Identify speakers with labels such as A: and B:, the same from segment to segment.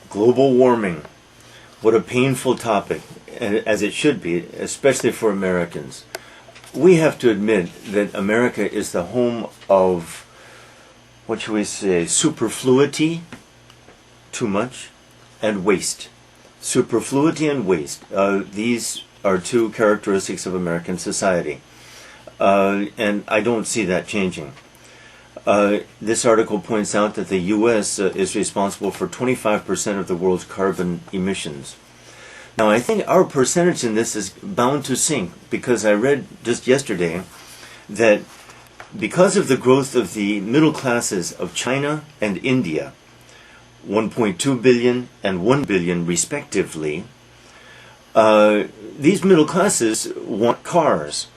A: Global warming. What a painful topic, as it should be, especially for Americans. We have to admit that America is the home of, what should we say, superfluity, too much, and waste. Superfluity and waste. These are two characteristics of American society. And I don't see that changing. This article points out that the U.S. Is responsible for 25% of the world's carbon emissions. Now, I think our percentage in this is bound to sink because I read just yesterday that because of the growth of the middle classes of China and India, 1.2 billion and 1 billion respectively, these middle classes want cars.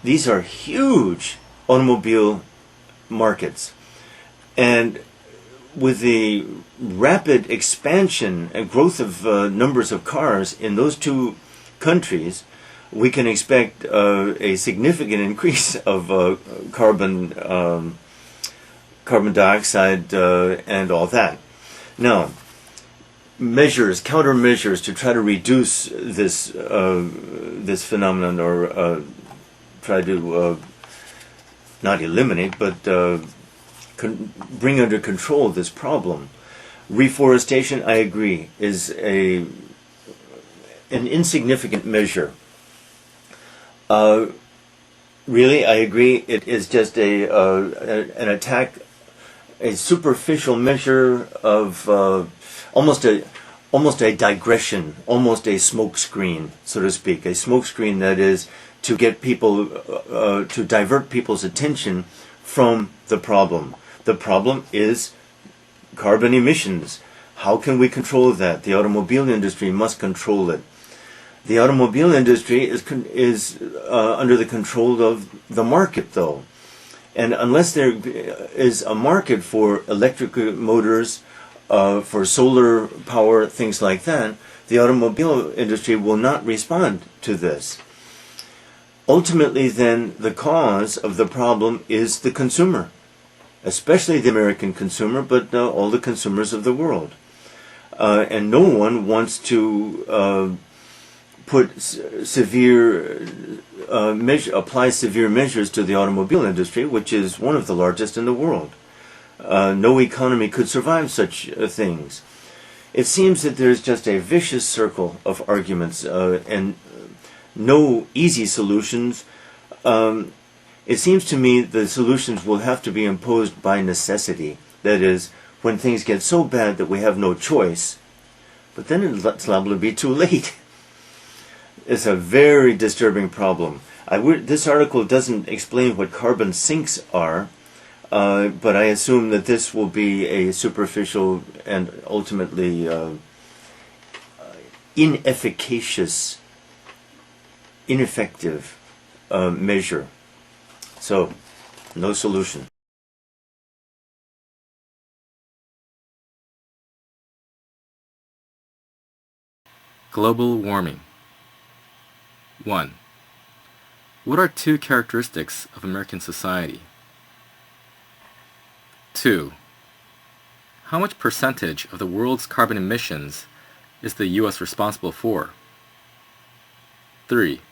A: These are huge automobile markets. And with the rapid expansion and growth of numbers of cars in those two countries, we can expect a significant increase of carbon dioxide and all that. Now, countermeasures to try to reduce this phenomenon, or try to not eliminate, but bring under control this problem. Reforestation, I agree, is an insignificant measure. Really, I agree. It is just an attack, a superficial measure of almost a digression, almost a smokescreen, so to speak, a smokescreen that is to get people to divert people's attention from the problem. The problem is carbon emissions. How can we control that? The automobile industry must control it. The automobile industry is under the control of the market, though. And unless there is a market for electric motors, for solar power, things like that, the automobile industry will not respond to this. Ultimately, then, the cause of the problem is the consumer, especially the American consumer, but all the consumers of the world. And no one wants to apply severe measures to the automobile industry, which is one of the largest in the world. No economy could survive such things. It seems that there's just a vicious circle of arguments and no easy solutions. It seems to me the solutions will have to be imposed by necessity. That is, when things get so bad that we have no choice, but then it's liable to be too late. It's a very disturbing problem. This article doesn't explain what carbon sinks are, but I assume that this will be a superficial and ultimately ineffective measure. So, no solution.
B: Global warming. 1. What are two characteristics of American society? 2. How much percentage of the world's carbon emissions is the U.S. responsible for? 3.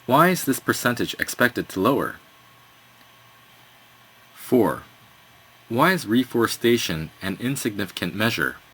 B: Why is this percentage expected to lower? 4. Why is reforestation an insignificant measure?